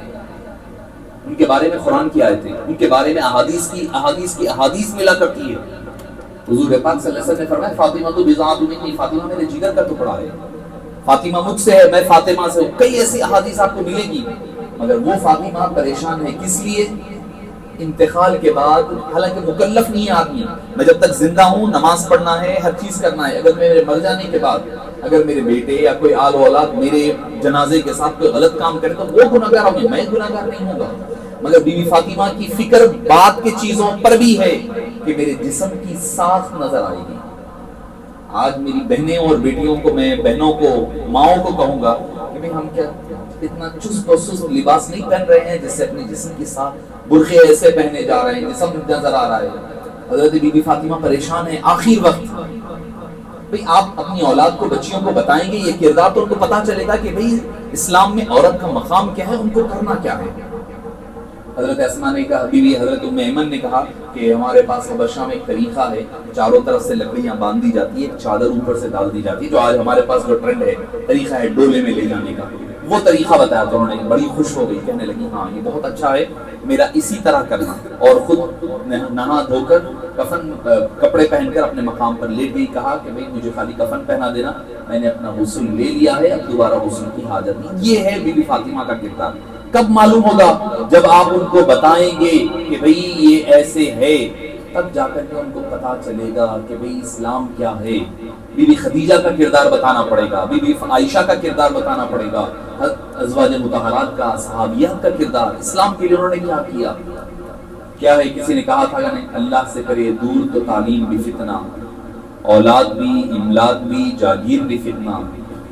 ان کے بارے میں قرآن کی آیتیں، ان کے بارے میں احادیث ملا کرتی ہے۔ حضور پاک صلی اللہ علیہ وسلم نے فرمایا فاطمہ تو بضاعۃ منی، فاطمہ میرے جگر کا ٹکڑا ہے، فاطمہ مجھ سے ہے، میں فاطمہ سے ہوں، کئی ایسی احادیث آپ کو ملے گی، مگر وہ فاطمہ پریشان ہے، کس لیے؟ انتقال کے بعد، حالانکہ مکلف نہیں ہے آدمی، میں جب تک زندہ ہوں نماز پڑھنا ہے، ہر چیز کرنا ہے، اگر میرے مر جانے کے بعد اگر میرے بیٹے یا کوئی آل و اولاد میرے جنازے کے ساتھ کوئی غلط کام کرے تو وہ گناہگار ہوں گے، میں گناہگار نہیں ہوں گا، مگر بی بی فاطمہ کی فکر بعد کی چیزوں پر بھی ہے کہ میرے جسم کی ساخت نظر آئے گی، آج میری بہنیں اور بیٹیوں کو میں بہنوں کو ماؤں کو کہوں گا کہ بھئی ہم کیا اتنا چست و سست لباس نہیں پہن رہے ہیں جس سے اپنے جسم کے ساتھ برقعے ایسے پہنے جا رہے ہیں جسم نظر آ رہا ہے. حضرت بی بی فاطمہ پریشان ہے آخر وقت. بھئی آپ اپنی اولاد کو بچیوں کو بتائیں گے یہ کردار تو ان کو پتا چلے گا کہ بھئی اسلام میں عورت کا مقام کیا ہے, ان کو کرنا کیا ہے. حضرت اسماء نے کہا, بیوی حضرت ام ایمن نے کہا کہ ہمارے پاس حبشہ میں ایک طریقہ ہے, چاروں طرف سے لکڑیاں باندھ دی جاتی ہے, ایک چادر اوپر سے ڈال دی جاتی ہے, جو آج ہمارے پاس جو ٹرینڈ ہے طریقہ ہے ڈولے میں لے جانے کا, وہ طریقہ بتایا تو انہوں نے بڑی خوش ہو گئی, کہنے لگی ہاں یہ بہت اچھا ہے, میرا اسی طرح کرنا. اور خود نہا دھو کر کفن کپڑے پہن کر اپنے مقام پر لیٹ گئی. کہا کہ بھئی مجھے خالی کفن پہنا دینا, میں نے اپنا غسل لے لیا ہے, اب دوبارہ غسل کی حاجت نہیں. یہ ہے بی بی فاطمہ کا کردار. کب معلوم ہوگا؟ جب آپ ان کو بتائیں گے کہ بھئی یہ ایسے ہے, تب جا کر کے ان کو پتا چلے گا کہ بھئی اسلام کیا ہے. بی بی خدیجہ کا کردار بتانا پڑے گا, بی بی عائشہ کا کردار بتانا پڑے گا, ازواج مطہرات کا, صحابیات کا کردار, اسلام کے لیے انہوں نے کیا کیا. کیا ہے, کسی نے کہا تھا کہ نہیں, اللہ سے کرے دور تو تعلیم بھی فتنہ, اولاد بھی, املاک بھی, جاگیر بھی فتنہ,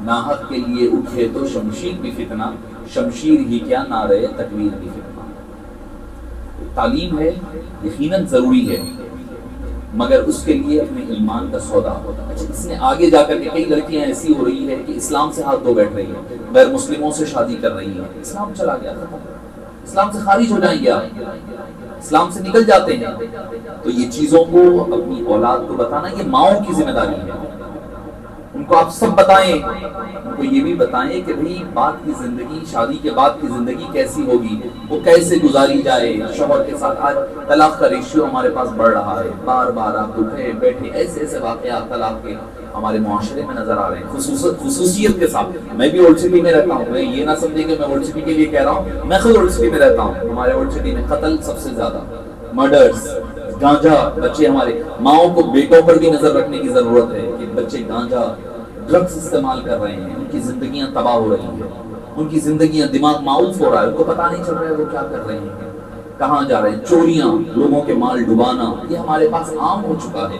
ناحق کے لیے اٹھے تو شمشیر بھی فتنہ, شمشیر ہی کیا نعرے تکبیر بھی فتنہ. تعلیم ہے یقیناً ضروری ہے, مگر اس کے لیے اپنے ایمان کا سودا ہوتا ہے. اس نے آگے جا کر کے کئی لڑکیاں ایسی ہو رہی ہے کہ اسلام سے ہاتھ دھو بیٹھ رہی ہیں, غیر مسلموں سے شادی کر رہی ہیں. اسلام چلا گیا تھا, اسلام سے خارج ہو جائیں گے, اسلام سے نکل جاتے ہیں. تو یہ چیزوں کو اپنی اولاد کو بتانا یہ ماؤں کی ذمہ داری ہے. ان کو آپ سب بتائیں, ان کو یہ بھی بتائیں کہ بھئی بعد کی زندگی, شادی کے بعد کی زندگی کیسی ہوگی, وہ کیسے گزاری جائے شوہر کے ساتھ. آج طلاق کا ریشیو ہمارے پاس بڑھ رہا ہے, بار بار آپ اٹھے بیٹھے ایسے ایسے واقعات طلاق کے ہمارے معاشرے میں نظر آ رہے ہیں, خصوصیت کے ساتھ. میں بھی اولڈ سٹی میں رہتا ہوں, میں یہ نہ سمجھیں کہ میں اولڈ سٹی کے لیے کہہ رہا ہوں, میں خود اولڈ سٹی میں رہتا ہوں. ہمارے اولڈ سٹی میں قتل سب سے زیادہ, مرڈرز, گانجا, بچے, ہمارے ماؤں کو بیٹوں پر بھی نظر رکھنے کی ضرورت ہے کہ بچے گانجا ڈرگز استعمال کر رہے ہیں, ان کی زندگیاں تباہ ہو رہی ہیں, ان کی زندگیاں, دماغ معاف ہو رہا ہے, ان کو پتہ نہیں چل رہا ہے وہ کیا کر رہے ہیں, کہاں جا رہے ہیں. چوریاں, لوگوں کے مال ڈبانا, یہ ہمارے پاس عام ہو چکا ہے.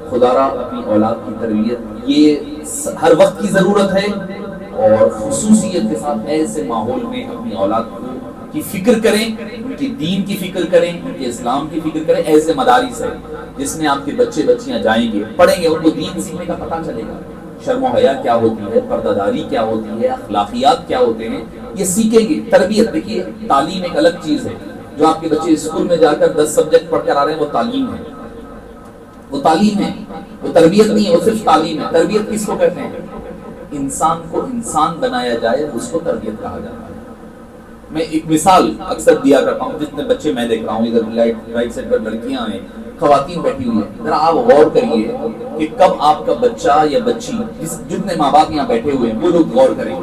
خدا را اپنی اولاد کی تربیت یہ ہر وقت کی ضرورت ہے, اور خصوصیت کے ساتھ ایسے ماحول میں اپنی اولاد کی فکر کریں, ان کی دین کی فکر کریں, ان کے اسلام کی فکر کریں. ایسے مدارس ہے جس میں آپ کے بچے بچیاں جائیں گے, پڑھیں گے, ان کو دین سیکھنے کا پتہ چلے گا, شرم و حیا کیا ہوتی ہے, پردہ داری کیا ہوتی ہے, اخلاقیات کیا ہوتے ہیں, یہ سیکھیں گے. تربیت, دیکھیے تعلیم ایک الگ چیز ہے. جو آپ کے بچے اسکول میں جا کر 10 سبجیکٹ پڑھ کر آ رہے ہیں وہ تعلیم ہے, وہ تعلیم ہے, وہ تربیت نہیں ہے, وہ صرف تعلیم ہے. تربیت کس کو کہتے ہیں؟ انسان کو انسان بنایا جائے اس کو تربیت کہا جاتا ہے. میں ایک مثال اکثر دیا کرتا ہوں, جتنے بچے میں دیکھ رہا ہوں, ادھر رائٹ سائڈ پر لڑکیاں ہیں, خواتین بیٹھی ہوئی ہیں, ذرا آپ غور کریے کہ کب آپ کا بچہ یا بچی, جتنے ماں باپ یہاں بیٹھے ہوئے ہیں وہ لوگ غور کریں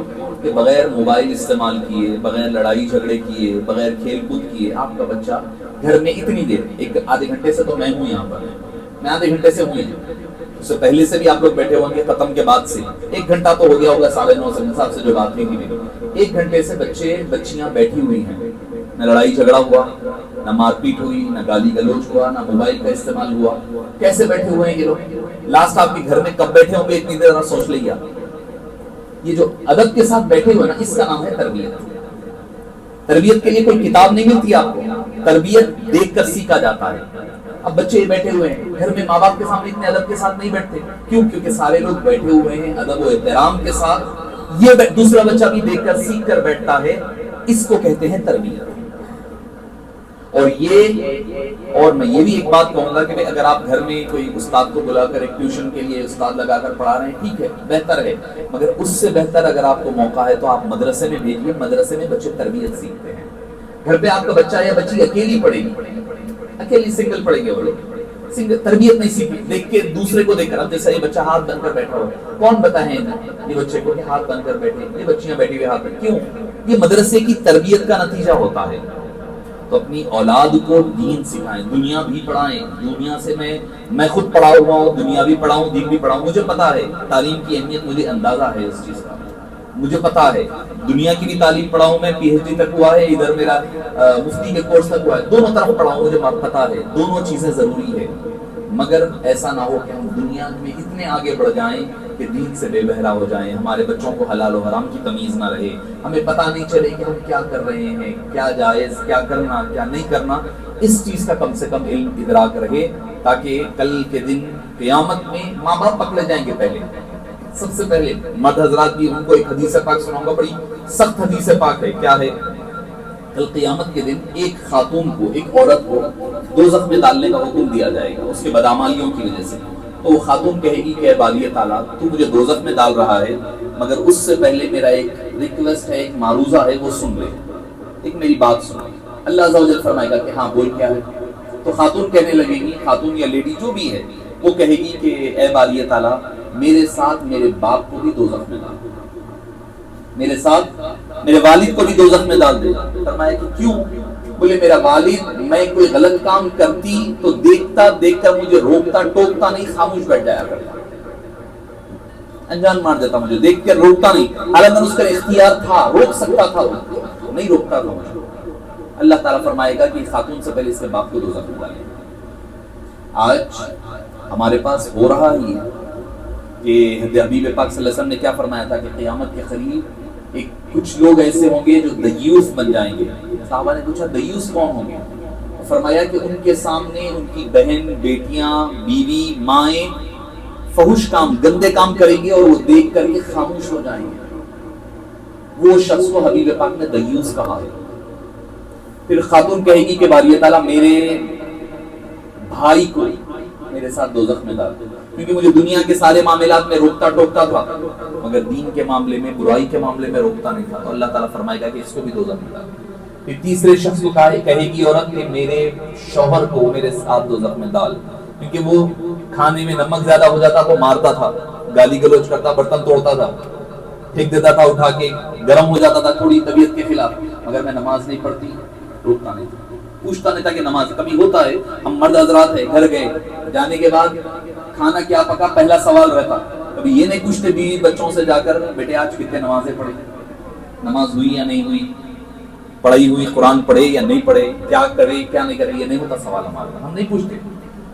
کہ بغیر موبائل استعمال کیے, بغیر لڑائی جھگڑے کیے, بغیر کھیل کود کیے, آپ کا بچہ گھر میں اتنی دیر, ایک آدھے گھنٹے سے تو میں ہوں یہاں پر, میں آدھے گھنٹے سے ہوں, اس سے پہلے سے بھی آپ لوگ بیٹھے ہوں گے, ختم کے بعد سے 1 گھنٹہ تو ہو گیا ہوگا, 9:30 سے حساب سے جو بات ہوئی تھی, 1 گھنٹے سے بچے بچیاں بیٹھی ہوئی ہیں. نہ لڑائی جھگڑا ہوا, نہ مار پیٹ ہوئی, نہ گالی گلوچ ہوا, نہ موبائل کا استعمال ہوا. کیسے بیٹھے ہوئے ہیں یہ لوگ؟ لاسٹ آپ کے گھر میں کب بیٹھے ہوں گے اتنی دیر, ذرا سوچ لئیے. یہ جو ادب کے ساتھ بیٹھے ہوئے نا, اس کا نام ہے تربیت. تربیت کے لیے کوئی کتاب نہیں ملتی آپ کو, تربیت دیکھ کر سیکھا جاتا ہے. اب بچے بیٹھے ہوئے ہیں گھر میں, ماں باپ کے سامنے اتنے ادب کے ساتھ نہیں بیٹھتے. کیوں؟ کیونکہ سارے لوگ بیٹھے ہوئے ہیں ادب و احترام کے ساتھ. یہ دوسرا بچہ بھی دیکھ کر سیکھ کر بیٹھتا ہے, اس کو کہتے ہیں تربیت. اور میں یہ بھی ایک بات کہوں گا کہ اگر آپ گھر میں کوئی استاد کو بلا کر ایک ٹیوشن کے لیے استاد لگا کر پڑھا رہے ہیں, ٹھیک ہے, بہتر ہے, مگر اس سے بہتر اگر آپ کو موقع ہے تو آپ مدرسے میں بھیجیے. مدرسے میں بچے تربیت سیکھتے ہیں. گھر پہ آپ کا بچہ یا بچی اکیلی پڑھے گی, اکیلی سنگل پڑھیں گے, وہ لوگ تربیت نہیں سیکھی. دیکھ کے دوسرے کو دیکھ کر, اب جیسا یہ بچہ ہاتھ بن کر بیٹھا ہو, کون بتائیں یہ بچے کو کہ ہاتھ بن کر بیٹھے, یہ بچیاں بیٹھی ہوئے ہاتھ بن, کیوں؟ یہ مدرسے کی تربیت کا نتیجہ ہوتا ہے. تو اپنی اولاد کو دین سکھائیں, دنیا بھی پڑھائیں. دنیا سے میں خود پڑھا ہوا ہوں, دنیا بھی پڑھاؤں, دین بھی پڑھاؤں. مجھے پتا ہے تعلیم کی اہمیت, مجھے اندازہ ہے اس چیز کا, مجھے پتا ہے. دنیا کی بھی تعلیم پڑھاؤں, میں پی ایچ ڈی تک ہوا ہے, ادھر میرا مفتی کے کورس تک ہوا ہے, دونوں طرف پڑھاؤں, مجھے پتا ہے دونوں چیزیں ضروری ہے. مگر ایسا نہ ہو کہ ہم دنیا میں اتنے آگے بڑھ جائیں کہ دین سے بے بہرا ہو جائیں، ہمارے بچوں کو حلال و حرام کی تمیز نہ رہے، ہمیں پتہ نہیں چلے کہ ہم کیا کر رہے ہیں، کیا جائز، کیا کرنا، کیا نہیں کرنا، اس چیز کا کم سے کم علم ادراک رہے، تاکہ کل کے دن قیامت میں ماں باپ پکڑے جائیں گے۔ پہلے سب سے پہلے مرد حضرات بھی ان کو ایک حدیث پاک سناؤں گا، بڑی سخت حدیث پاک ہے۔ کیا ہے؟ کل قیامت کے دن ایک خاتون کو، ایک عورت کو دوزخ میں ڈالنے کا حکم دیا جائے گا اس کے بدعمالیوں کی وجہ سے۔ تو وہ خاتون کہے گی کہ اے بالی تعالیٰ، تو مجھے دوزخ میں ڈال رہا ہے، مگر اس سے پہلے میرا ایک ریکویسٹ ہے، ایک معروضہ ہے، وہ سن لے، ایک میری بات سن۔ اللہ عز و جل فرمائے گا کہ ہاں بول، کیا ہے؟ تو خاتون کہنے لگے گی، خاتون یا لیڈی جو بھی ہے، وہ کہے گی کہ اے بالی تعالیٰ، میرے ساتھ میرے باپ کو بھی دوزخ میں ڈال دے، میرے ساتھ میرے والد کو بھی دوزخ میں ڈال دے۔ فرمایا کہ کیوں؟ بولے میرا والد میں کوئی غلط کام کرتی تو دیکھتا دیکھ کر مجھے روکتا ٹوکتا نہیں، خاموش بیٹھ جایا کرتا، انجان مار دیتا، مجھے دیکھ کر روکتا نہیں، حالانکہ اس کا اختیار تھا، روک سکتا تھا، نہیں روکتا تھا مجھے۔ اللہ تعالیٰ فرمائے گا کہ خاتون سے پہلے اس کے باپ کو دوزخ میں ڈالے۔ آج ہمارے پاس ہو رہا ہی ہے کہ حبیب پاک صلی اللہ علیہ وسلم نے کیا فرمایا تھا کہ قیامت کے قریب ایک کچھ لوگ ایسے ہوں گے جو دیوس بن جائیں گے۔ صحابہ نے پوچھا دیوس کون ہوں گے؟ فرمایا کہ ان کے سامنے ان کی بہن، بیٹیاں، بیوی، مائیں فحش کام، گندے کام کریں گے اور وہ دیکھ کر کے خاموش ہو جائیں گے۔ وہ شخص کو حبیب پاک نے دیوس کہا ہے۔ پھر خاتون کہے گی کہ باری تعالیٰ میرے بھائی کو میرے ساتھ دوزخ میں ڈال دو، کیونکہ مجھے دنیا کے سارے معاملات میں روکتا ٹوکتا تھا، مگر دین کے معاملے میں، برائی کے معاملے میں روکتا نہیں تھا، تو اللہ تعالیٰ فرمائے گا کہ اس کو بھی دوزخ میں ڈال دو۔ پھر تیسرے شخص کو کہے گی عورت کہ میرے شوہر کو میرے ساتھ دوزخ میں ڈال، کیونکہ وہ کھانے میں نمک زیادہ ہو جاتا تو مارتا تھا، گالی گلوچ کرتا، برتن توڑتا تھا، پھینک دیتا تھا اٹھا کے، گرم ہو جاتا تھا تھوڑی طبیعت کے خلاف، مگر میں نماز نہیں پڑھتی، روکتا نہیں تھا، پوچھتا نہیں تھا کہ نماز کبھی ہوتا ہے۔ ہم مرد حضرات ہیں، گھر گئے، جانے کے بعد کھانا کیا پکا، پہلا سوال رہتا، کبھی یہ نہیں پوچھتے بیوی بچوں سے جا کر بیٹے آج کتنے نمازیں پڑھی، نماز ہوئی یا نہیں ہوئی، پڑھائی ہوئی، قرآن پڑھے یا نہیں پڑھے، کیا کرے کیا نہیں کرے، یہ نہیں ہوتا سوال ہمارا، ہم نہیں پوچھتے۔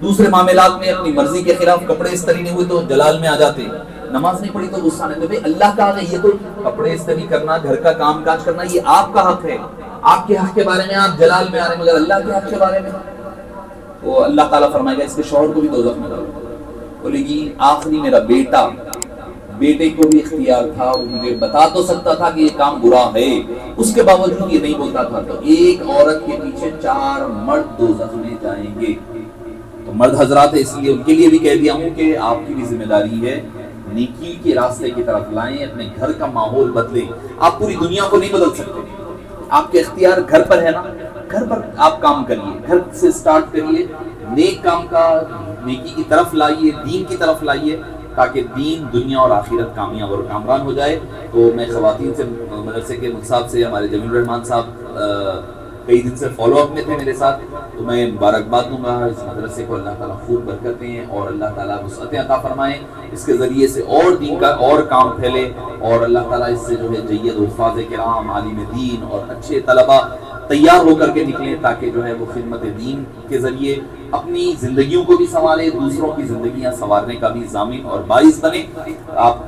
دوسرے معاملات میں اپنی مرضی کے خلاف کپڑے استری نہیں ہوئے تو جلال میں آ جاتے، نماز نہیں پڑھی تو غصہ نہیں تو بھائی اللہ کا حق ہے، یہ تو کپڑے استری کرنا، گھر کا کام کاج کرنا، یہ آپ کا حق ہے، آپ کے حق کے بارے میں آپ جلال میں آ رہے ہیں، مگر اللہ کے حق کے بارے میں تو اللہ تعالیٰ فرمائے گا اس کے شوہر کو بھی دوزخ میں ڈالو۔ بولے گی آخری میرا بیٹا، بیٹے کو بھی اختیار تھا، وہ مجھے بتا تو سکتا تھا کہ یہ کام برا ہے، اس کے باوجود یہ نہیں بولتا تھا، تو ایک عورت کے پیچھے 4 مرد دوزخ میں جائیں گے۔ تو مرد حضرات ہے، اس لیے ان کے لیے بھی کہہ دیا ہوں کہ آپ کی بھی ذمہ داری ہے، نیکی کے راستے کی طرف لائیں، اپنے گھر کا ماحول بدلیں۔ آپ پوری دنیا کو نہیں بدل سکتے، آپ کے اختیار گھر پر ہے نا، گھر پر آپ کام کریے، گھر سے سٹارٹ کریے، نیک کام کا، نیکی کی طرف لائیے، دین کی طرف لائیے، تاکہ دین، دنیا اور آخرت کامیاب اور کامران ہو جائے۔ تو میں خواتین سے، مدرسے کے صاحب سے، ہمارے جمیل الرحمان صاحب کئی دن سے فالو اپ میں تھے میرے ساتھ، تو میں مبارکباد دوں گا اس مدرسے کو، اللہ تعالیٰ خوب برکت دیں اور اللہ تعالیٰ وسعتیں عطا فرمائیں، اس کے ذریعے سے اور دین کا اور کام پھیلے، اور اللہ تعالیٰ اس سے جو ہے جید حفاظ کرام، عالم دین اور اچھے طلباء تیار ہو کر کے نکلیں، تاکہ جو ہے وہ خدمت دین کے ذریعے اپنی زندگیوں کو بھی سنوارے، دوسروں کی زندگیاں سنوارنے کا بھی ضامن اور باعث بنے۔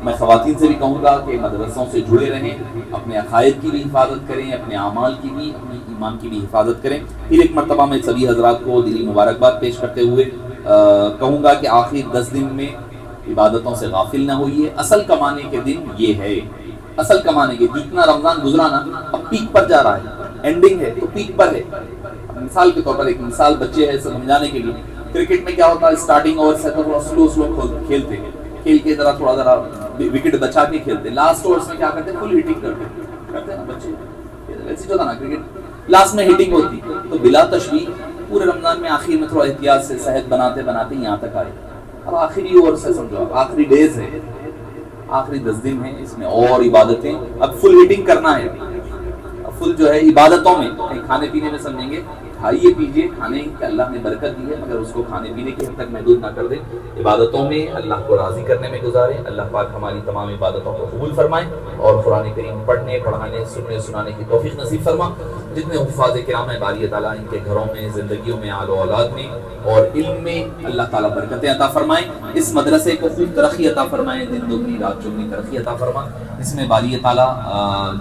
میں خواتین سے بھی کہوں گا کہ مدرسوں سے جڑے رہیں، اپنے عقائد کی بھی حفاظت کریں، اپنے اعمال کی بھی، اپنے ایمان کی بھی حفاظت کریں۔ پھر ایک مرتبہ میں سبھی حضرات کو دلی مبارکباد پیش کرتے ہوئے کہوں گا کہ آخر 10 دن میں عبادتوں سے غافل نہ ہوئیے، اصل کمانے کے دن یہ ہے، اصل کمانے کے، جتنا رمضان گزرانا اب پیک پر جا رہا ہے، اینڈنگ ہے تو پیک پر ہے۔ مثال کے طور پر ایک مثال بچے ہے سمجھانے کے لیے، کرکٹ میں کیا ہوتا ہے، اسٹارٹنگ اوور سے تھوڑا سلو کھیلتے ہیں، کھیل کے تھوڑا وکٹ بچا کے کھیلتے ہیں، لاسٹ اوورز میں کیا کرتے ہیں، فل ہٹنگ کرتے ہیں نا بچے، ویسے جو تھا نا کرکٹ لاسٹ میں ہٹنگ ہوتی، تو بلا تشبیہ پورے رمضان میں آخر میں تھوڑا احتیاط سے صحت بناتے بناتے یہاں تک آئے۔ اب آخری اوور سے سمجھو، آخری ڈیز ہے، آخری 10 دن ہیں، اس میں اور عبادتیں، اب فل ہٹنگ کرنا ہے، فل جو ہے عبادتوں میں، کھانے پینے میں سمجھیں گے، کھائیے پیجیے، کھانے کہ اللہ نے برکت دی ہے، مگر اس کو کھانے پینے کی حد تک محدود نہ کر دیں، عبادتوں میں اللہ کو راضی کرنے میں گزاریں۔ اللہ پاک ہماری تمام عبادتوں کو قبول فرمائیں اور قرآن کریم پڑھنے، پڑھانے، سننے، سنانے کی توفیق نصیب فرما۔ جتنے حفاظ کرام ہیں باری تعالیٰ ان کے گھروں میں، زندگیوں میں، آل و اولاد میں اور علم میں اللہ تعالیٰ برکتیں عطا فرمائیں، اس مدرسے کو خوب ترقی عطا فرمائیں، دن دگنی رات چگنی ترقی عطا فرمائیں، اس میں باری تعالیٰ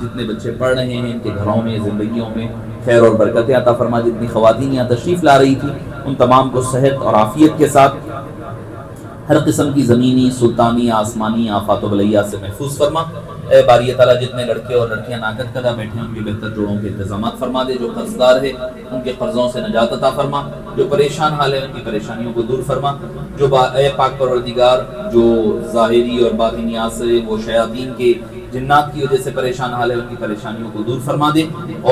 جتنے بچے پڑھ رہے ہیں ان کے گھروں میں، زندگیوں میں خیر اور برکتیں عطا فرما، جتنی خواتین یہاں تشریف لا رہی تھی ان تمام کو صحت اور عافیت کے ساتھ ہر قسم کی زمینی، سلطانی، آسمانی آفات و بلیات سے محفوظ فرما۔ اے باری تعالیٰ جتنے لڑکے اور لڑکیاں ناقد کدہ بیٹھے ہیں ان کے بہتر جوڑوں کے انتظامات فرما دے، جو قرض دار ہے ان کے قرضوں سے نجات عطا فرما، جو پریشان حال ہے ان کی پریشانیوں کو دور فرما، جو اے پاک پروردگار جو ظاہری اور باطنی اثر وہ شیاطین کے جنات کی وجہ سے پریشان حال ہے ان کی پریشانیوں کو دور فرما دے،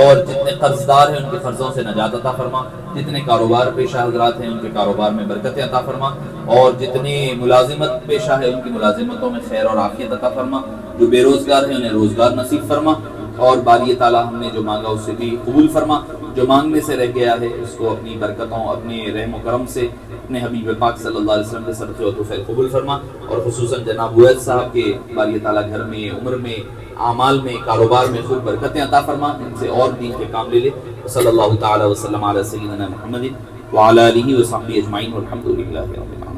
اور جتنے قرض دار ہیں ان کے قرضوں سے نجات عطا فرما، جتنے کاروبار پیشہ حضرات ہیں ان کے کاروبار میں برکت عطا فرما، اور جتنے ملازمت پیشہ ہے ان کی ملازمتوں میں خیر اور عافیت عطا فرما، جو بے روزگار ہیں انہیں روزگار نصیب فرما، اور باری تعالیٰ ہم نے جو مانگا اسے بھی قبول فرما، جو مانگنے سے رہ گیا ہے اس کو اپنی برکتوں، اپنے رحم و کرم سے اپنے حبیب پاک صلی اللہ علیہ وسلم کے صدقے و توفیل قبول فرما، اور خصوصاً جناب وید صاحب کے باری تعالیٰ گھر میں، عمر میں، اعمال میں، کاروبار میں خوب برکتیں عطا فرما، ان سے اور دین کے کام لے لے۔ صلی اللہ تعالی وسلم علی سیدنا محمد وعلی آلہ وصحبہ اجمعین والحمد للہ رب العالمین۔